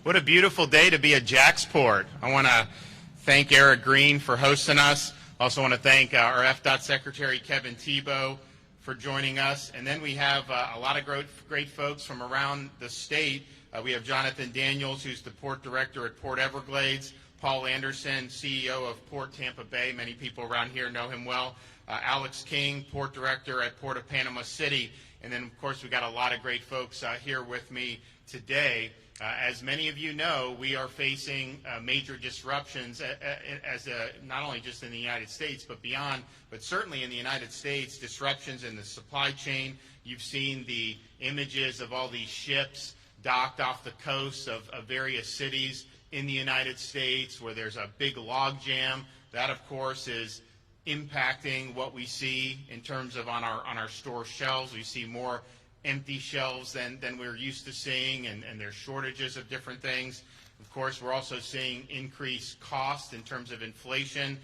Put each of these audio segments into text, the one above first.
What a beautiful day to be at JAXPORT. I want to thank Eric Green for hosting us. Also want to thank our FDOT Secretary Kevin Tebow for joining us. And then we have a lot of great folks from around the state. We have Jonathan Daniels, who's the Port Director at Port Everglades. Paul Anderson, CEO of Port Tampa Bay. Many people around here know him well. Alex King, Port Director at Port of Panama City. And then, of course, we got a lot of great folks here with me today. As many of you know, we are facing major disruptions not only just in the United States, but beyond, but certainly in the United States, disruptions in the supply chain. You've seen the images of all these ships docked off the coasts of various cities in the United States where there's a big log jam. That, of course, is impacting what we see in terms of on our store shelves. We see more empty shelves than we're used to seeing, and there's shortages of different things. Of course, we're also seeing increased cost in terms of inflation.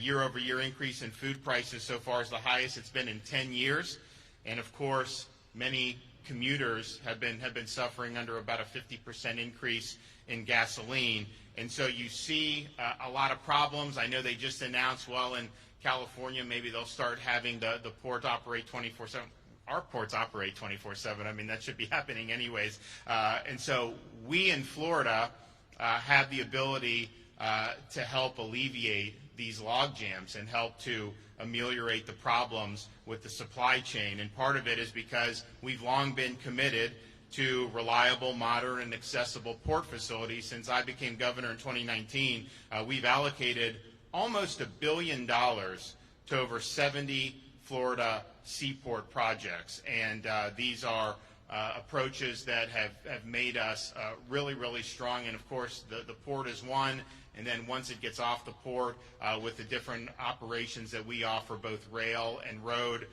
Year-over-year increase in food prices so far is the highest it's been in 10 years. And of course, many commuters have been suffering under about a 50% increase in gasoline. And so you see a lot of problems. I know they just announced, well, in California, maybe they'll start having the port operate 24/7. Our ports operate 24/7. I mean, that should be happening anyways. And so we in Florida have the ability to help alleviate these log jams and help to ameliorate the problems with the supply chain. And part of it is because we've long been committed to reliable, modern, and accessible port facilities. Since I became governor in 2019, we've allocated almost $1 billion to over 70 Florida seaport projects, and these are approaches that have made us really, really strong. And of course, the port is one, and then once it gets off the port with the different operations that we offer, both rail and road,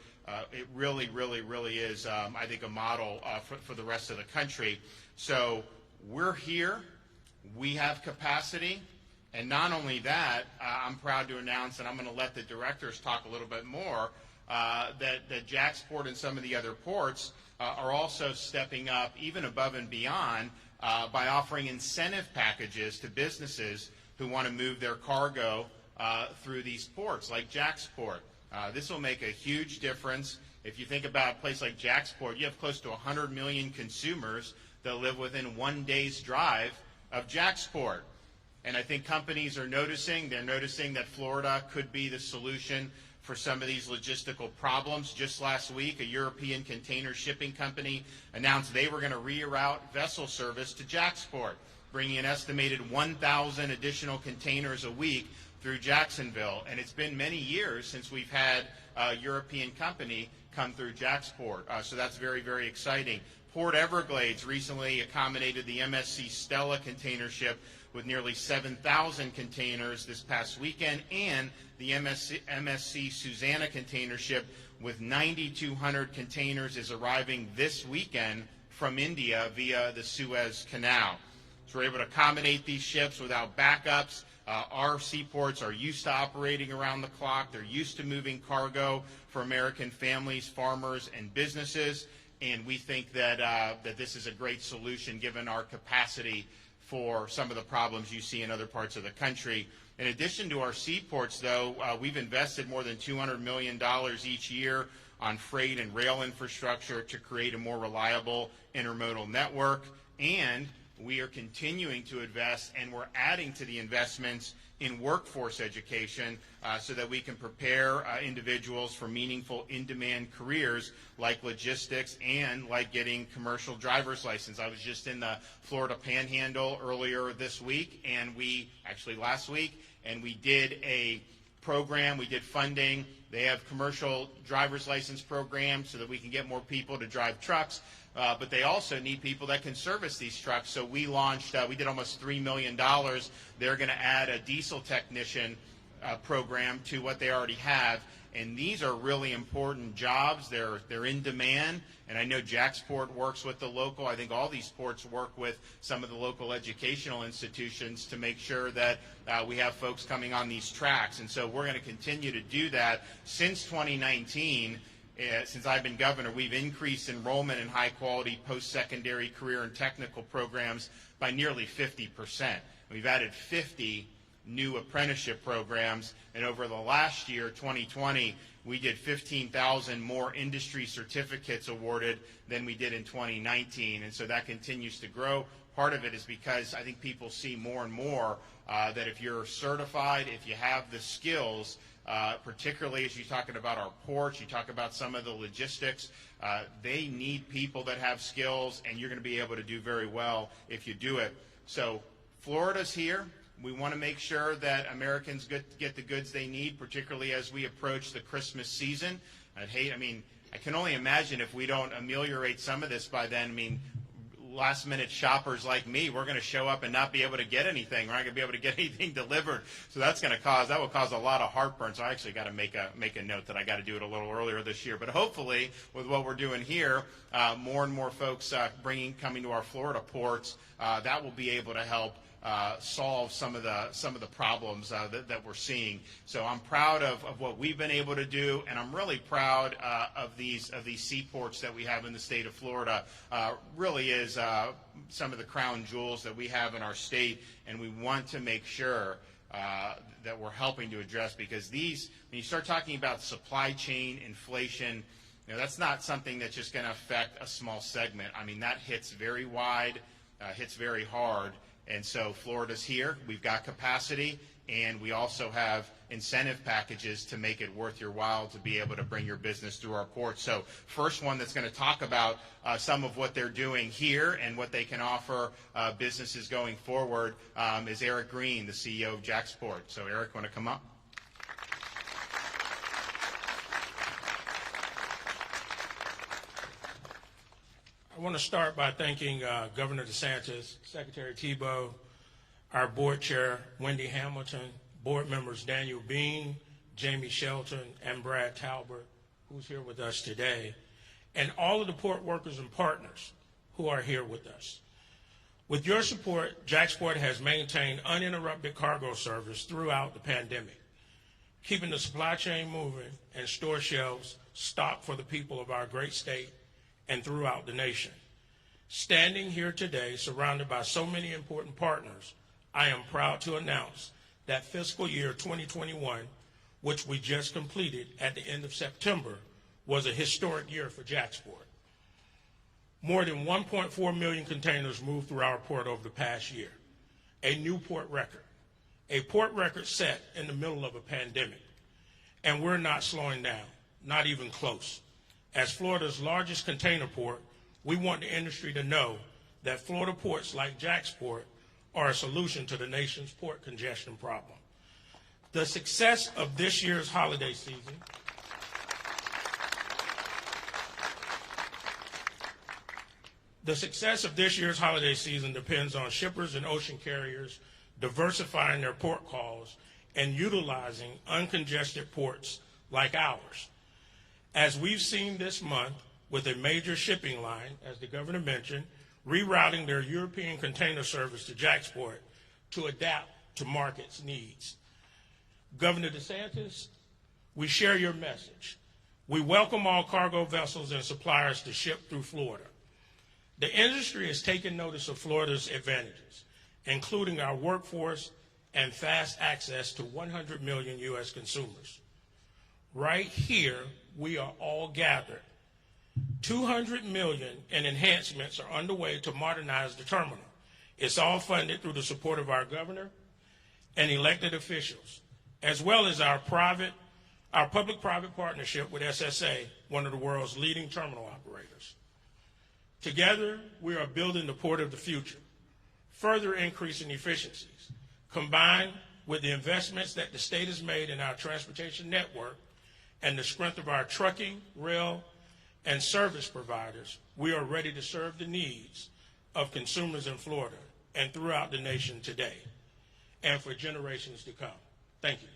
it really, really, really is, I think, a model for the rest of the country. So we're here, we have capacity, and not only that, I'm proud to announce, and I'm going to let the directors talk a little bit more, that JAXPORT and some of the other ports are also stepping up even above and beyond by offering incentive packages to businesses who want to move their cargo through these ports like JAXPORT. This will make a huge difference. If you think about a place like JAXPORT, you have close to 100 million consumers that live within 1 day's drive of JAXPORT. And I think companies are noticing, they're noticing that Florida could be the solution for some of these logistical problems. Just last week, a European container shipping company announced they were going to reroute vessel service to JAXPORT, bringing an estimated 1,000 additional containers a week through Jacksonville. And it's been many years since we've had a European company come through JAXPORT. So that's very, very exciting. Port Everglades recently accommodated the MSC Stella container ship with nearly 7,000 containers this past weekend, and the MSC Susanna container ship with 9,200 containers is arriving this weekend from India via the Suez Canal. So we're able to accommodate these ships without backups. Our seaports are used to operating around the clock. They're used to moving cargo for American families, farmers, and businesses, and we think that this is a great solution given our capacity for some of the problems you see in other parts of the country. In addition to our seaports, though, we've invested more than $200 million each year on freight and rail infrastructure to create a more reliable intermodal network, and we are continuing to invest, and we're adding to the investments in workforce education so that we can prepare individuals for meaningful in-demand careers like logistics and like getting commercial driver's license. I was just in the Florida Panhandle earlier this week, and last week, and we did a program, we did funding. They have commercial driver's license programs so that we can get more people to drive trucks. But they also need people that can service these trucks. So we launched, we did almost $3 million. They're going to add a diesel technician program to what they already have. And these are really important jobs. They're in demand. And I know JAXPORT works with the local. I think all these ports work with some of the local educational institutions to make sure that we have folks coming on these tracks. And so we're going to continue to do that. Since 2019, since I've been governor, we've increased enrollment in high-quality post-secondary career and technical programs by nearly 50%. We've added 50 new apprenticeship programs, and over the last year, 2020, we did 15,000 more industry certificates awarded than we did in 2019, and so that continues to grow. Part of it is because I think people see more and more that if you're certified, if you have the skills, particularly as you're talking about our ports, you talk about some of the logistics, they need people that have skills, and you're going to be able to do very well if you do it. So Florida's here. We want to make sure that Americans get the goods they need, particularly as we approach the Christmas season. I can only imagine if we don't ameliorate some of this by then. Last-minute shoppers like me, we're going to show up and not be able to get anything. We're not going to be able to get anything delivered. So that will cause a lot of heartburn. So I actually got to make a note that I got to do it a little earlier this year. But hopefully, with what we're doing here, more and more folks coming to our Florida ports, that will be able to help solve some of the problems that we're seeing. So I'm proud of what we've been able to do, and I'm really proud of these seaports that we have in the state of Florida. Really is some of the crown jewels that we have in our state, and we want to make sure that we're helping to address, because when you start talking about supply chain inflation, that's not something that's just going to affect a small segment. That hits very wide, hits very hard. And so Florida's here, we've got capacity, and we also have incentive packages to make it worth your while to be able to bring your business through our ports. So first one that's going to talk about some of what they're doing here and what they can offer businesses going forward is Eric Green, the CEO of JAXPORT. So Eric, want to come up? I want to start by thanking Governor DeSantis, Secretary Thibeault, our board chair, Wendy Hamilton, board members Daniel Bean, Jamie Shelton, and Brad Talbert, who's here with us today, and all of the port workers and partners who are here with us. With your support, JAXPORT has maintained uninterrupted cargo service throughout the pandemic, keeping the supply chain moving and store shelves stocked for the people of our great state and throughout the nation. Standing here today, surrounded by so many important partners, I am proud to announce that fiscal year 2021, which we just completed at the end of September, was a historic year for JAXPORT. More than 1.4 million containers moved through our port over the past year, a new port record set in the middle of a pandemic. And we're not slowing down, not even close. As Florida's largest container port, we want the industry to know that Florida ports like JAXPORT are a solution to the nation's port congestion problem. The success of this year's holiday season depends on shippers and ocean carriers diversifying their port calls and utilizing uncongested ports like ours. As we've seen this month with a major shipping line, as the governor mentioned, rerouting their European container service to JAXPORT to adapt to market's needs. Governor DeSantis, we share your message. We welcome all cargo vessels and suppliers to ship through Florida. The industry has taken notice of Florida's advantages, including our workforce and fast access to 100 million U.S. consumers. Right here, we are all gathered. $200 million in enhancements are underway to modernize the terminal. It's all funded through the support of our governor and elected officials, as well as our public-private partnership with SSA, one of the world's leading terminal operators. Together, we are building the port of the future, further increasing efficiencies, combined with the investments that the state has made in our transportation network and the strength of our trucking, rail, and service providers. We are ready to serve the needs of consumers in Florida and throughout the nation today and for generations to come. Thank you.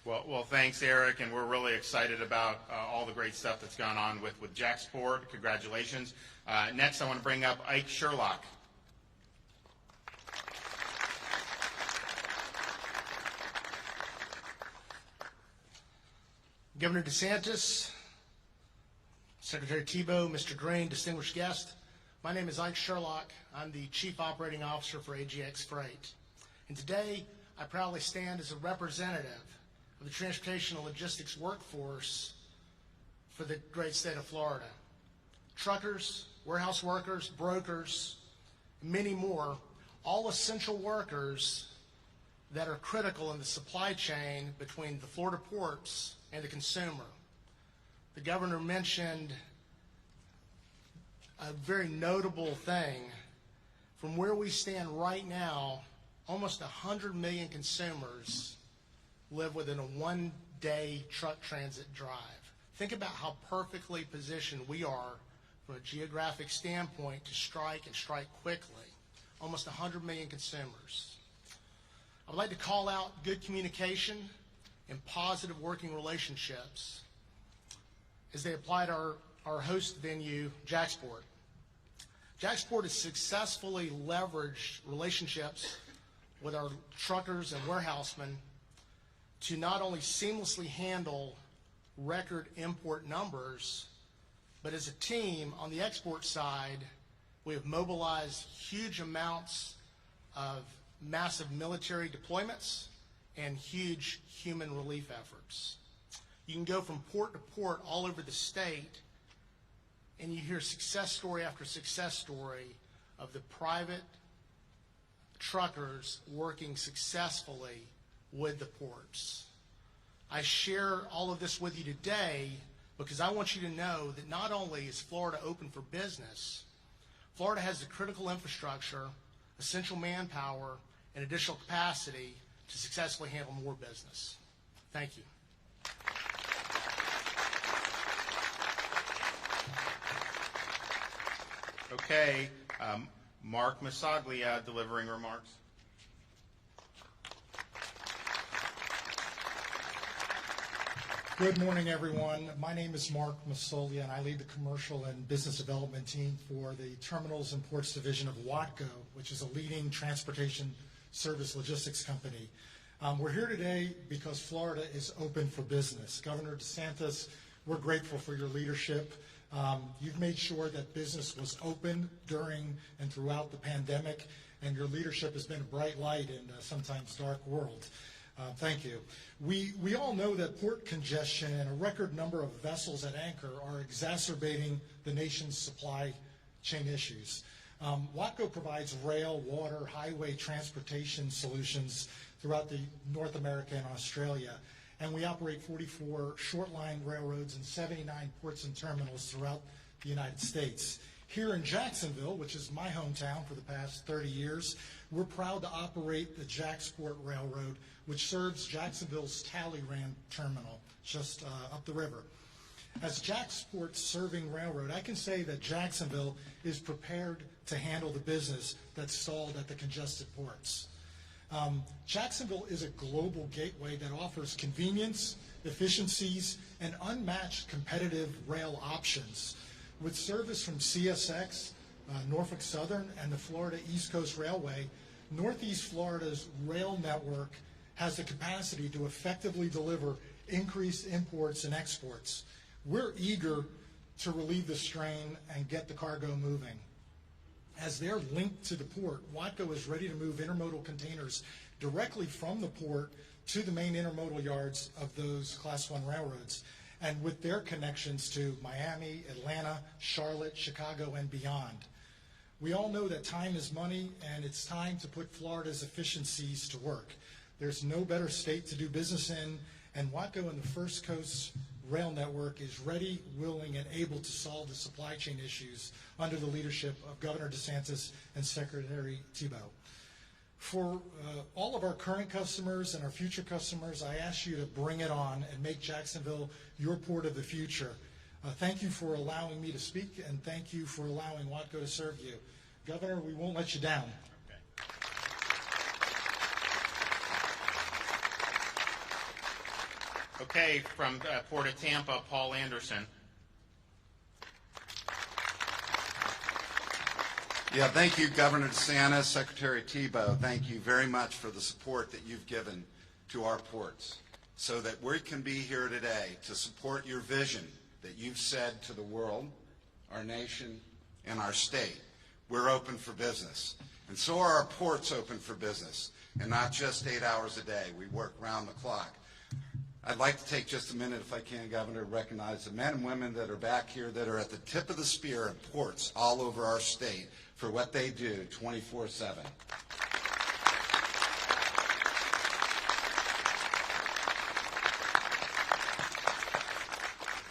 Well, thanks, Eric, and we're really excited about all the great stuff that's gone on with JAXPORT. Congratulations. Next, I want to bring up Ike Sherlock. Governor DeSantis, Secretary Tebow, Mr. Green, distinguished guest, my name is Ike Sherlock. I'm the Chief Operating Officer for AGX Freight. And today, I proudly stand as a representative of the transportation and logistics workforce for the great state of Florida. Truckers, warehouse workers, brokers, and many more, all essential workers that are critical in the supply chain between the Florida ports and the consumer. The governor mentioned a very notable thing. From where we stand right now, almost 100 million consumers live within a one-day truck transit drive. Think about how perfectly positioned we are from a geographic standpoint to strike and strike quickly. Almost 100 million consumers. I would like to call out good communication and positive working relationships as they apply to our host venue, JAXPORT. JAXPORT has successfully leveraged relationships with our truckers and warehousemen to not only seamlessly handle record import numbers, but as a team on the export side, we have mobilized huge amounts of massive military deployments and huge human relief efforts. You can go from port to port all over the state, and you hear success story after success story of the private truckers working successfully with the ports. I share all of this with you today because I want you to know that not only is Florida open for business, Florida has the critical infrastructure, essential manpower, and additional capacity to successfully handle more business. Thank you. Okay, Mark Masaglia delivering remarks. Good morning, everyone. My name is Mark Masaglia, and I lead the commercial and business development team for the Terminals and Ports Division of Watco, which is a leading transportation service logistics company. We're here today because Florida is open for business. Governor DeSantis, we're grateful for your leadership. You've made sure that business was open during and throughout the pandemic, and your leadership has been a bright light in a sometimes dark world. Thank you. We all know that port congestion and a record number of vessels at anchor are exacerbating the nation's supply chain issues. Watco provides rail, water, highway transportation solutions throughout North America and Australia, and we operate 44 short-line railroads and 79 ports and terminals throughout the United States. Here in Jacksonville, which is my hometown for the past 30 years, we're proud to operate the JAXPORT Railroad, which serves Jacksonville's Talleyrand Terminal, just up the river. As JAXPORT's serving railroad, I can say that Jacksonville is prepared to handle the business that's stalled at the congested ports. Jacksonville is a global gateway that offers convenience, efficiencies, and unmatched competitive rail options. With service from CSX, Norfolk Southern, and the Florida East Coast Railway, Northeast Florida's rail network has the capacity to effectively deliver increased imports and exports. We're eager to relieve the strain and get the cargo moving. As they're linked to the port, Watco is ready to move intermodal containers directly from the port to the main intermodal yards of those Class I railroads, and with their connections to Miami, Atlanta, Charlotte, Chicago, and beyond. We all know that time is money, and it's time to put Florida's efficiencies to work. There's no better state to do business in, and Watco and the First Coast Rail Network is ready, willing, and able to solve the supply chain issues under the leadership of Governor DeSantis and Secretary Tebow. For all of our current customers and our future customers, I ask you to bring it on and make Jacksonville your port of the future. Thank you for allowing me to speak, and thank you for allowing Watco to serve you. Governor, we won't let you down. Okay, from Port of Tampa, Paul Anderson. Yeah, thank you, Governor DeSantis, Secretary Tebow. Thank you very much for the support that you've given to our ports. so that we can be here today to support your vision that you've said to the world, our nation, and our state. We're open for business. And so are our ports open for business, and not just 8 hours a day. We work round the clock. I'd like to take just a minute, if I can, Governor, to recognize the men and women that are back here that are at the tip of the spear at ports all over our state for what they do 24/7.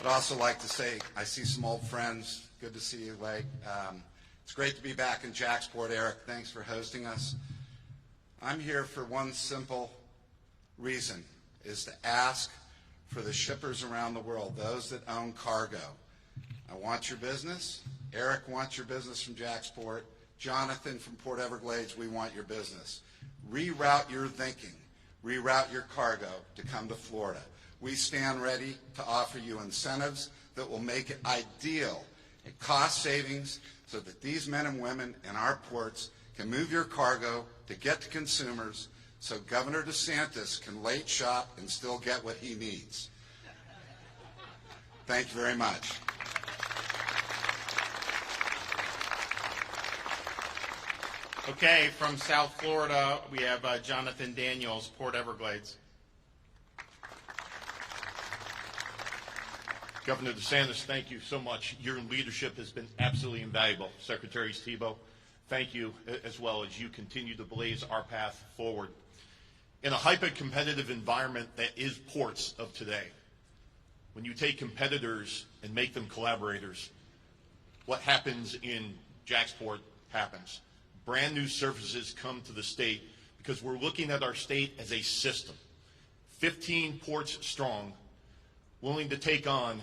I'd also like to say, I see some old friends. Good to see you, Lake. It's great to be back in JAXPORT. Eric, thanks for hosting us. I'm here for one simple reason, is to ask for the shippers around the world, those that own cargo. I want your business. Eric wants your business from JAXPORT. Jonathan from Port Everglades, we want your business. Reroute your thinking. Reroute your cargo to come to Florida. We stand ready to offer you incentives that will make it ideal and cost savings so that these men and women in our ports can move your cargo to get to consumers so Governor DeSantis can late shop and still get what he needs. Thank you very much. Okay, from South Florida, we have Jonathan Daniels, Port Everglades. Governor DeSantis, thank you so much. Your leadership has been absolutely invaluable. Secretary Thibault, thank you, as well as you continue to blaze our path forward. In a hyper-competitive environment that is ports of today, when you take competitors and make them collaborators, what happens in JAXPORT happens. Brand new services come to the state because we're looking at our state as a system. 15 ports strong, willing to take on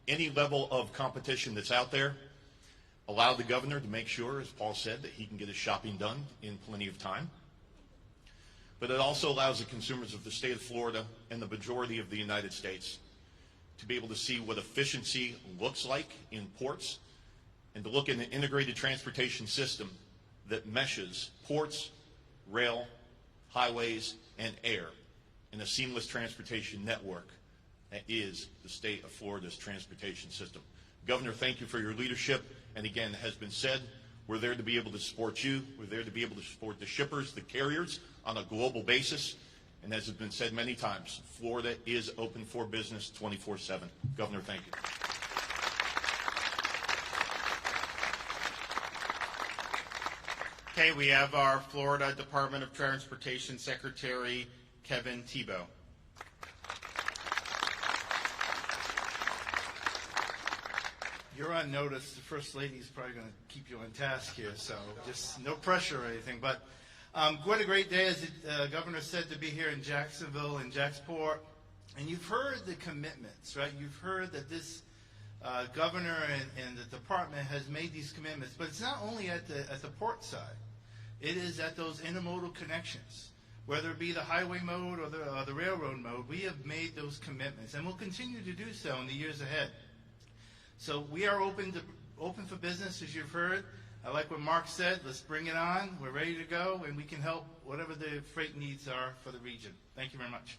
any level of competition that's out there, allow the governor to make sure, as Paul said, that he can get his shopping done in plenty of time. But it also allows the consumers of the state of Florida and the majority of the United States to be able to see what efficiency looks like in ports and to look at an integrated transportation system that meshes ports, rail, highways, and air in a seamless transportation network that is the state of Florida's transportation system. Governor, thank you for your leadership. And again, has been said, we're there to be able to support you. We're there to be able to support the shippers, the carriers on a global basis. And as has been said many times, Florida is open for business 24/7. Governor, thank you. Okay, we have our Florida Department of Transportation Secretary, Kevin Thibault. You're on notice. The First Lady is probably going to keep you on task here, so just no pressure or anything. But what a great day, as the governor said, to be here in Jacksonville and JAXPORT. And you've heard the commitments, right? You've heard that this governor and the department has made these commitments. But it's not only at the port side. It is at those intermodal connections, whether it be the highway mode or the railroad mode. We have made those commitments, and we'll continue to do so in the years ahead. So we are open for business, as you've heard. I like what Mark said. Let's bring it on. We're ready to go, and we can help whatever the freight needs are for the region. Thank you very much.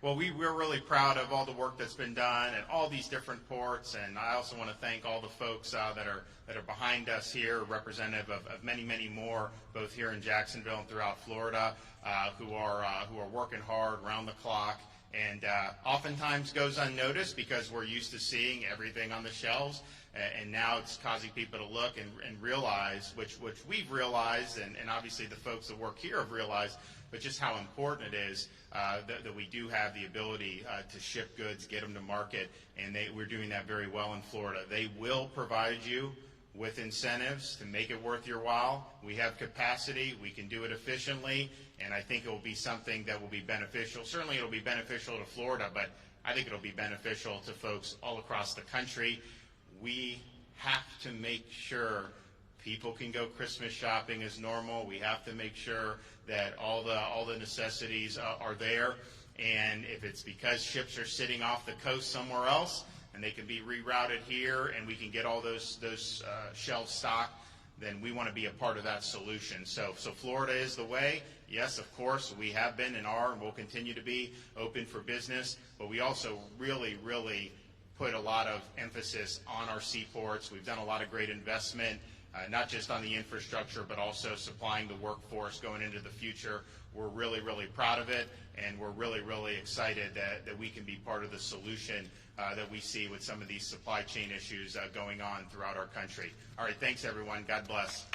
Well, we're really proud of all the work that's been done at all these different ports, and I also want to thank all the folks that are behind us here, representative of many, many more, both here in Jacksonville and throughout Florida, who are working hard around the clock, and oftentimes goes unnoticed because we're used to seeing everything on the shelves, and now it's causing people to look and realize, which we've realized, and obviously the folks that work here have realized, but just how important it is that we do have the ability to ship goods, get them to market, and we're doing that very well in Florida. They will provide you with incentives to make it worth your while. We have capacity. We can do it efficiently, and I think it will be something that will be beneficial. Certainly it will be beneficial to Florida, but I think it will be beneficial to folks all across the country. We have to make sure people can go Christmas shopping as normal. We have to make sure that all the necessities are there. And if it's because ships are sitting off the coast somewhere else and they can be rerouted here and we can get all those shelves stocked, then we want to be a part of that solution. So Florida is the way. Yes, of course, we have been and are and will continue to be open for business, but we also really, really put a lot of emphasis on our seaports. We've done a lot of great investment, not just on the infrastructure, but also supplying the workforce going into the future. We're really, really proud of it, and we're really, really excited that we can be part of the solution that we see with some of these supply chain issues going on throughout our country. All right, thanks, everyone. God bless.